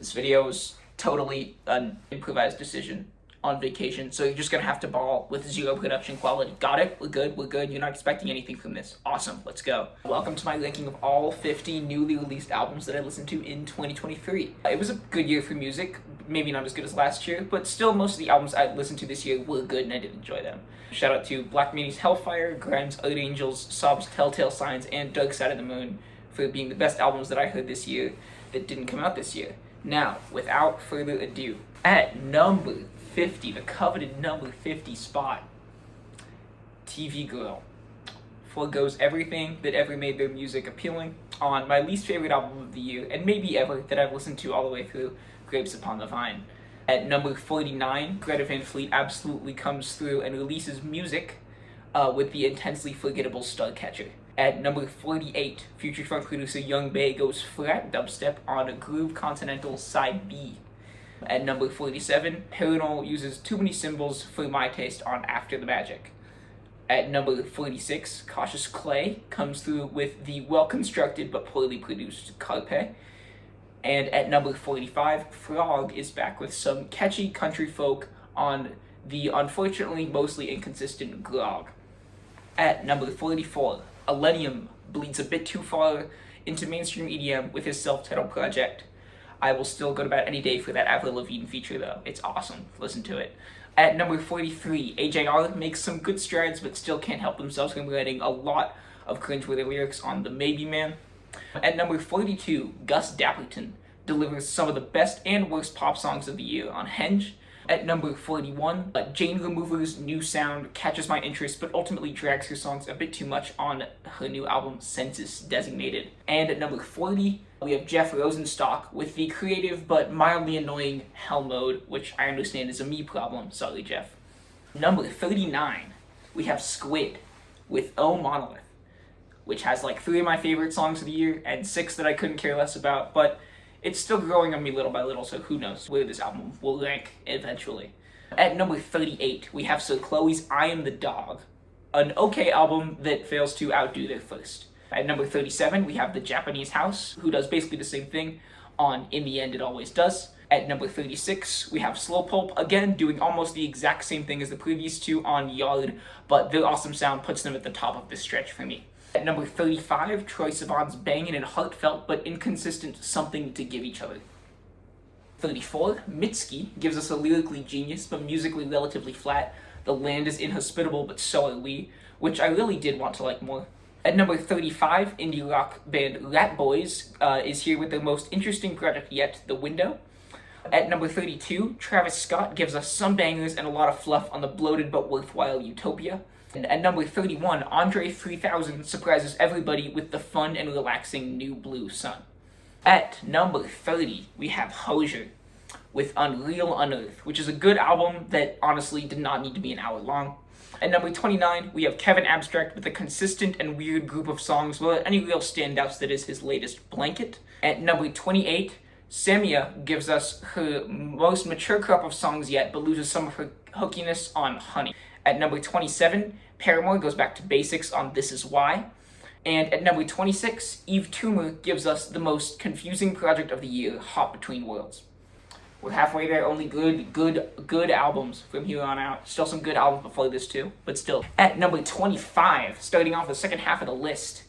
This video is totally an improvised decision on vacation, so you're just gonna have to ball with zero production quality. Got it? We're good. You're not expecting anything from this. Awesome, let's go. Welcome to my ranking of all 50 newly released albums that I listened to in 2023. It was a good year for music, maybe not as good as last year, but still most of the albums I listened to this year were good and I did enjoy them. Shout out to Black Mini's Hellfire, Grimes' Earth Angels, Sob's Telltale Signs, and Dark Side of the Moon for being the best albums that I heard this year that didn't come out this year. Now, without further ado, at number 50, the coveted number 50 spot, TV Girl foregoes everything that ever made their music appealing on my least favorite album of the year, and maybe ever, that I've listened to all the way through, Grapes Upon the Vine. At number 49, Greta Van Fleet absolutely comes through and releases music with the intensely forgettable Starcatcher. At number 48, Future Funk producer Young Bae goes flat dubstep on Groove Continental Side B. At number 47, Paranol uses too many symbols for my taste on After the Magic. At number 46, Cautious Clay comes through with the well-constructed but poorly produced Carpe. And at number 45, Frog is back with some catchy country folk on the unfortunately mostly inconsistent Grog. At number 44, Elenium bleeds a bit too far into mainstream EDM with his self-titled project. I will still go to bat any day for that Avril Lavigne feature though. It's awesome. Listen to it. At number 43, AJR makes some good strides but still can't help themselves from writing a lot of cringeworthy lyrics on The Maybe Man. At number 42, Gus Dapperton delivers some of the best and worst pop songs of the year on Henge. At number 41, Jane Remover's new sound catches my interest but ultimately drags her songs a bit too much on her new album Census Designated. And at number 40, we have Jeff Rosenstock with the creative but mildly annoying Hell Mode, which I understand is a me problem. Sorry, Jeff. Number 39, we have Squid with Oh Monolith, which has like 3 of my favorite songs of the year and 6 that I couldn't care less about, but it's still growing on me little by little, so who knows where this album will rank eventually. At number 38, we have Sir Chloe's I Am the Dog, an okay album that fails to outdo their first. At number 37, we have The Japanese House, who does basically the same thing on In the End It Always Does. At number 36, we have Slowpulp, again doing almost the exact same thing as the previous two on Yard, but their awesome sound puts them at the top of this stretch for me. At number 35, Troye Sivan's banging and heartfelt but inconsistent Something to Give Each Other. 34, Mitski gives us a lyrically genius but musically relatively flat The Land is Inhospitable but So Are We, which I really did want to like more. At number 35, indie rock band Rat Boys is here with their most interesting project yet, The Window. At number 32, Travis Scott gives us some bangers and a lot of fluff on the bloated but worthwhile Utopia. And at number 31, Andre 3000 surprises everybody with the fun and relaxing New Blue Sun. At number 30, we have Hozier with Unreal Unearth, which is a good album that honestly did not need to be an hour long. At number 29, we have Kevin Abstract with a consistent and weird group of songs without any real standouts that is his latest Blanket. At number 28, Samia gives us her most mature crop of songs yet, but loses some of her hookiness on Honey. At number 27, Paramore goes back to basics on This Is Why. And at number 26, Eve Toomer gives us the most confusing project of the year, Hot Between Worlds. We're halfway there, only good albums from here on out. Still some good albums before this too, but still. At number 25, starting off the second half of the list,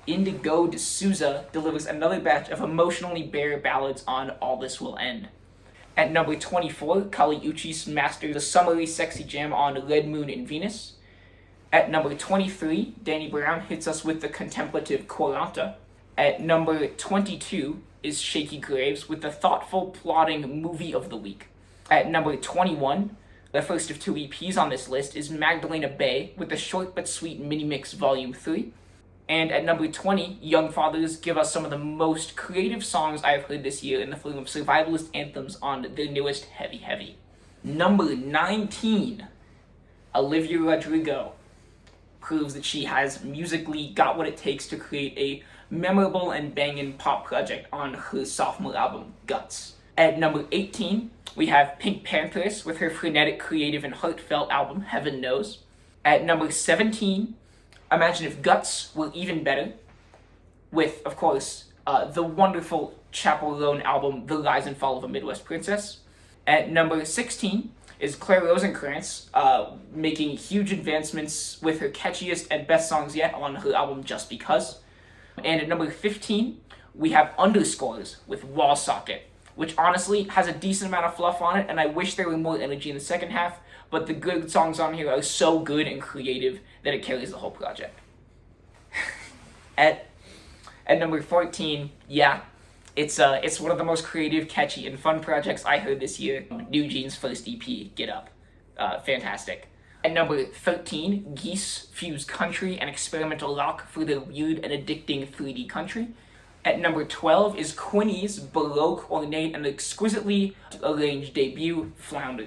Indigo D'Souza delivers another batch of emotionally bare ballads on All This Will End. At number 24, Kali Uchis masters a summery sexy jam on Red Moon in Venus. At number 23, Danny Brown hits us with the contemplative Quaranta. At number 22 is Shaky Graves with the thoughtful, plodding movie of the week. At number 21, the first of 2 EPs on this list, is Magdalena Bay with the short but sweet mini mix volume 3. And at number 20, Young Fathers give us some of the most creative songs I've heard this year in the form of survivalist anthems on their newest Heavy Heavy. Number 19, Olivia Rodrigo proves that she has musically got what it takes to create a memorable and banging pop project on her sophomore album, Guts. At number 18, we have Pink Panthers with her frenetic, creative, and heartfelt album, Heaven Knows. At number 17, Imagine If Guts were even better, with, of course, the wonderful Chaperone album, The Rise and Fall of a Midwest Princess. At number 16 is Claire Rosenkrantz, making huge advancements with her catchiest and best songs yet on her album Just Because. And at number 15, we have Underscores with Wall Socket, which honestly has a decent amount of fluff on it, and I wish there were more energy in the second half, but the good songs on here are so good and creative that it carries the whole project. At number 14, yeah, it's one of the most creative, catchy, and fun projects I heard this year. New Jeans' first EP, Get Up. Fantastic. At number 13, Geese fuse country and experimental rock for their weird and addicting 3D country. At number 12 is Quinny's baroque, ornate, and exquisitely arranged debut, Flounder.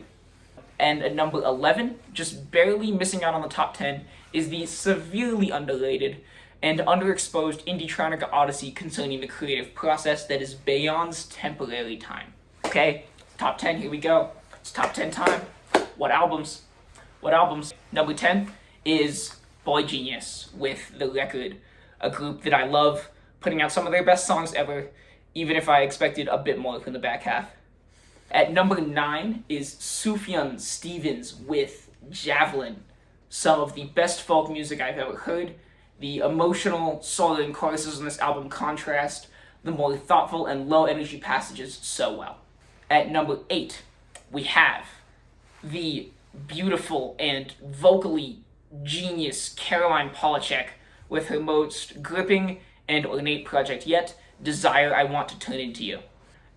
And at number 11, just barely missing out on the top 10, is the severely underrated and underexposed indie-tronica odyssey concerning the creative process that is Bayon's Temporary Time. Okay, top 10, here we go. It's top 10 time. What albums? Number 10 is Boy Genius with The Record, a group that I love, putting out some of their best songs ever, even if I expected a bit more from the back half. At number 9 is Sufjan Stevens with Javelin, some of the best folk music I've ever heard. The emotional solo and choruses on this album contrast the more thoughtful and low-energy passages so well. At number 8, we have the beautiful and vocally genius Caroline Polachek with her most gripping and ornate project yet, Desire I Want to Turn Into You.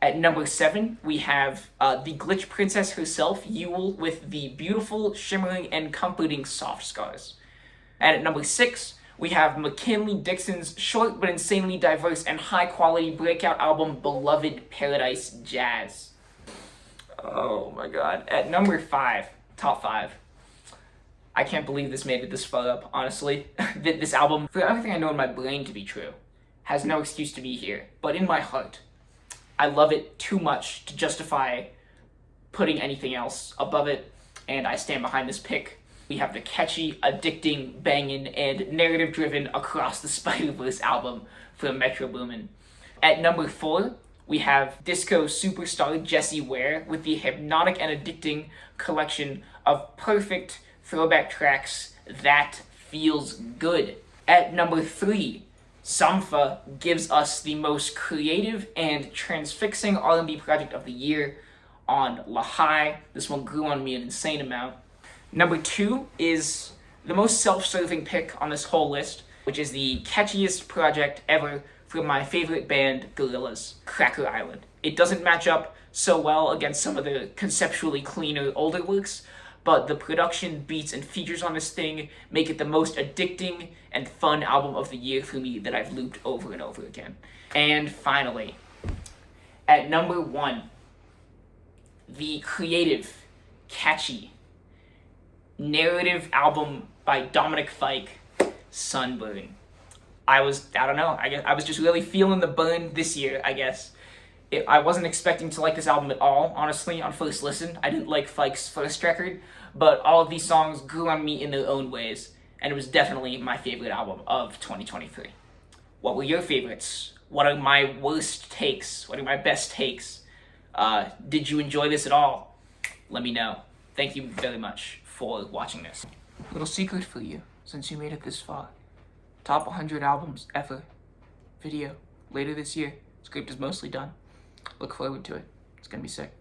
At number 7, we have the glitch princess herself, Yule, with the beautiful, shimmering, and comforting Soft Scars. And at number 6, we have McKinley Dixon's short but insanely diverse and high-quality breakout album, Beloved Paradise Jazz. Oh my god. At number 5, top 5. I can't believe this made it this far up, honestly. This album, for everything I know in my brain to be true, has no excuse to be here. But in my heart, I love it too much to justify putting anything else above it, and I stand behind this pick. We have the catchy, addicting, banging, and narrative-driven Across the Spider-Verse album from Metro Boomin. At number 4, we have disco superstar Jessie Ware with the hypnotic and addicting collection of perfect throwback tracks that feels good. At number 3, Sampha gives us the most creative and transfixing R&B project of the year on La High. This one grew on me an insane amount. Number 2 is the most self-serving pick on this whole list, which is the catchiest project ever from my favorite band, Gorillaz, Cracker Island. It doesn't match up so well against some of the conceptually cleaner older works, but the production, beats, and features on this thing make it the most addicting and fun album of the year for me that I've looped over and over again. And finally, at number 1, the creative, catchy, narrative album by Dominic Fike, Sunburn. I was just really feeling the burn this year, I guess. I wasn't expecting to like this album at all, honestly, on first listen. I didn't like Fike's first record, but all of these songs grew on me in their own ways, and it was definitely my favorite album of 2023. What were your favorites? What are my worst takes? What are my best takes? Did you enjoy this at all? Let me know. Thank you very much for watching this. Little secret for you, since you made it this far. Top 100 albums ever video later this year. Script is mostly done. Look forward to it. It's gonna be sick.